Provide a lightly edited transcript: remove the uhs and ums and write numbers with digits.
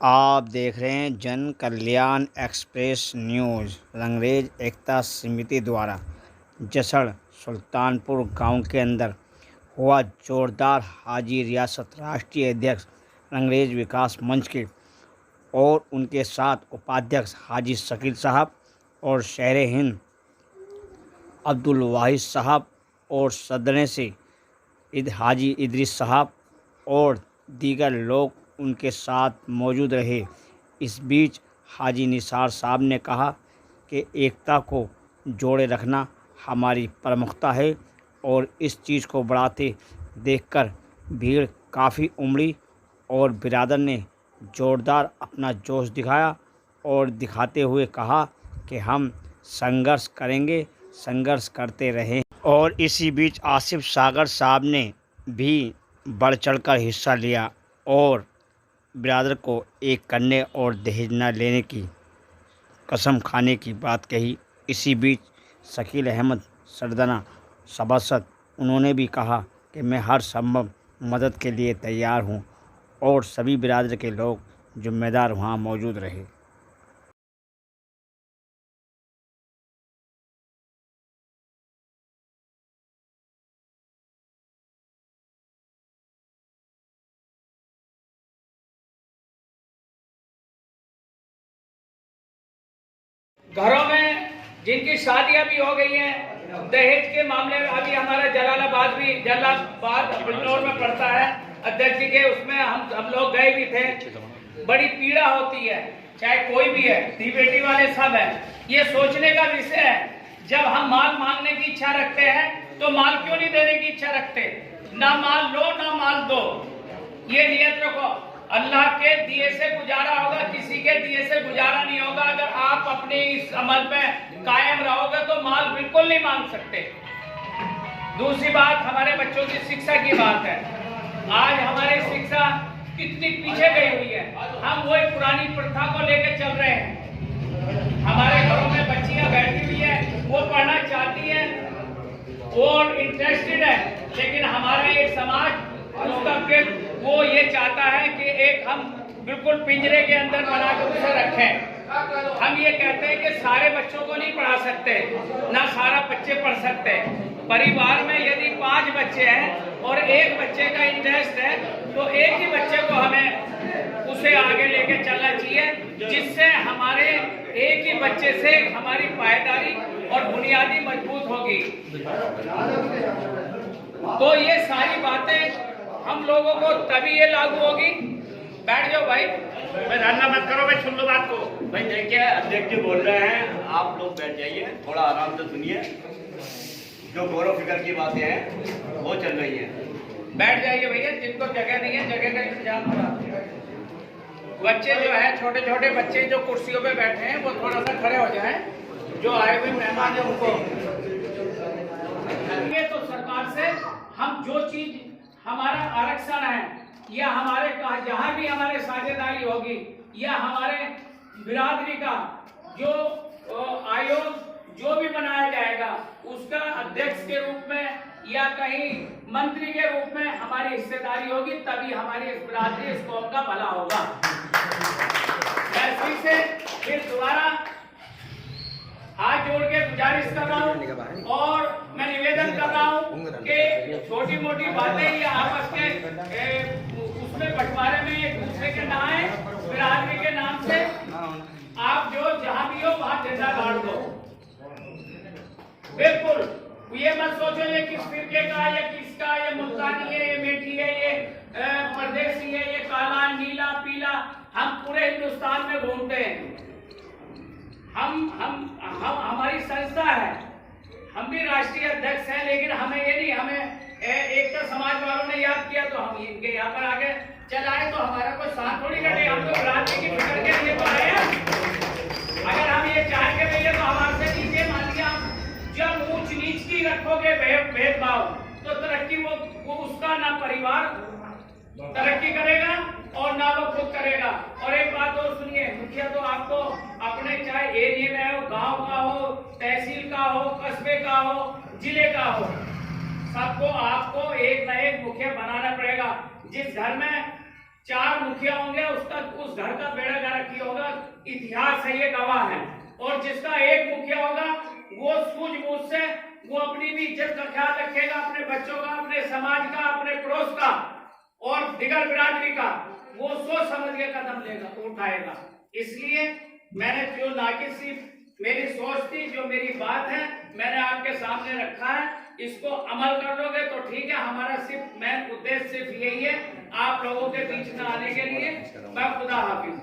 आप देख रहे हैं जन कल्याण एक्सप्रेस न्यूज़। रंगरेज एकता समिति द्वारा जसड़ सुल्तानपुर गांव के अंदर हुआ जोरदार हाजी रियासत राष्ट्रीय अध्यक्ष रंगरेज विकास मंच के और उनके साथ उपाध्यक्ष हाजी शकील साहब और शहर हिंद अब्दुल वाहिद साहब और सदने से हाजी इदरीस साहब और दीगर लोग उनके साथ मौजूद रहे। इस बीच हाजी निसार साहब ने कहा कि एकता को जोड़े रखना हमारी प्रमुखता है और इस चीज़ को बढ़ाते देखकर भीड़ काफ़ी उमड़ी और बिरादर ने जोरदार अपना जोश दिखाया और दिखाते हुए कहा कि हम संघर्ष करेंगे, संघर्ष करते रहें। और इसी बीच आसिफ सागर साहब ने भी बढ़ चढ़कर हिस्सा लिया और बिरादर को एक करने और दहेज न लेने की कसम खाने की बात कही। इसी बीच शकील अहमद सरदना सभासद उन्होंने भी कहा कि मैं हर संभव मदद के लिए तैयार हूं और सभी बिरादर के लोग जिम्मेदार वहां मौजूद रहे। घरों में जिनकी शादियां भी हो गई हैं, दहेज के मामले में अभी हमारा जलालाबाद बिजनौर में पड़ता है अध्यक्ष जी के, उसमें हम लोग गए भी थे। बड़ी पीड़ा होती है, चाहे कोई भी है, धी बेटी वाले सब है। ये सोचने का विषय है, जब हम माल मांगने की इच्छा रखते हैं तो माल क्यों नहीं देने की इच्छा रखते? ना माल लो ना माल दो, ये नियत रखो। अल्लाह के दिए से गुजारा होगा, किसी के दिए से गुजारा नहीं होगा। अगर आप अपने इस अमल पे कायम रहोगे तो माल बिल्कुल नहीं मांग सकते। दूसरी बात, हमारे बच्चों की शिक्षा की बात है। आज हमारी शिक्षा कितनी पीछे गई हुई है, हम वही पुरानी प्रथा को लेकर चल रहे हैं। हमारे घरों में बच्चियां बैठी हुई है, वो पढ़ना चाहती हैं और इंटरेस्टेड है, लेकिन हमारा एक समाज उसका फिर वो ये चाहता है कि एक हम बिल्कुल पिंजरे के अंदर बनाकर उसे रखें। हम ये कहते हैं कि सारे बच्चों को नहीं पढ़ा सकते, ना सारा बच्चे पढ़ सकते। परिवार में यदि 5 बच्चे हैं और एक बच्चे का इंटरेस्ट है तो एक ही बच्चे को हमें उसे आगे लेके चलना चाहिए, जिससे हमारे एक ही बच्चे से हमारी पायदारी और बुनियादी मजबूत होगी। तो ये सारी बातें हम लोगों को तभी ये लागू होगी। बैठ जाओ भाई, धरना मत करो भाई, सुन लो बात को। भाई देखिए, अध्यक्ष जी बोल रहे हैं, आप लोग बैठ जाइए, थोड़ा आराम से सुनिए। जो गौरव फिक्र की बातें हैं वो चल रही हैं। बैठ जाइए भैया, जिनको जगह नहीं है जगह का इंतजाम करा। बच्चे जो है, छोटे छोटे बच्चे जो कुर्सियों पे बैठे हैं, वो थोड़ा सा खड़े हो जाएं। जो आए हुए मेहमान है उनको तो सरकार से हम जो चीज हमारा आरक्षण है या हमारे जहां भी हमारे साझेदारी होगी या हमारे बिरादरी का जो आयोग जो भी बनाया जाएगा, उसका अध्यक्ष के रूप में या कहीं मंत्री के रूप में हमारी हिस्सेदारी होगी, तभी हमारी इस बिरादरी, इस कौम का भला होगा। मैं फिर से फिर दोबारा हाथ जोड़ के गुजारिश कर रहा हूँ और मैं निवेदन कर रहा हूँ कि छोटी मोटी बातें या आपस के उसमें बंटवारे में एक दूसरे के ना आए। बिरादरी के नाम से आप जो जहाँ भी हो वहाँ झंडा गाड़ दो। बिल्कुल ये मत सोचो ये किस फिरके का या किसका, ये मुल्तानी है, ये मेठी है, ये परदेसी है, ये काला नीला पीला। हम पूरे हिंदुस्तान में घूमते हैं। हम हमारी संस्था है, हम भी राष्ट्रीय अध्यक्ष हैं, लेकिन हमें ये नहीं, हमें एकता समाज वालों ने याद किया तो हम इनके यहाँ पर आगे चल आए, तो हमारा कोई साथ थोड़ी कटे। हम तो बिरादरी की फिक्र के लिए तो आए हैं। अगर हम ये चाह के भैया तो हमारे से नीचे मान लिया, जब ऊंच नीच की रखोगे भेदभाव तो तरक्की वो उसका ना परिवार तरक्की करेगा और ना वो खुद करेगा। और एक बात और सुनिए, मुखिया तो आपको अपने चाहे एरिया में हो, गांव का हो, तहसील का हो, कस्बे का हो, जिले का हो, सबको आपको एक न एक मुखिया बनाना पड़ेगा। जिस घर में 4 मुखिया होंगे उसका उस घर का बेड़ा गर्क किया होगा। इतिहास है, ये गवाह है। और जिसका एक मुखिया होगा वो सूझबूझ से वो अपनी भी इज्जत का ख्याल रखेगा, अपने बच्चों का, अपने समाज का, अपने पड़ोस का और दिगर बिरादरी का, वो सोच समझ के कदम लेगा, उठाएगा। इसलिए मैंने जो नाकिसी मेरी सोच थी, जो मेरी बात है, मैंने आपके सामने रखा है। इसको अमल कर लोगे तो ठीक है। हमारा सिर्फ मेन उद्देश्य सिर्फ यही है, आप लोगों के बीच में आने के लिए। मैं खुदा हाफिज।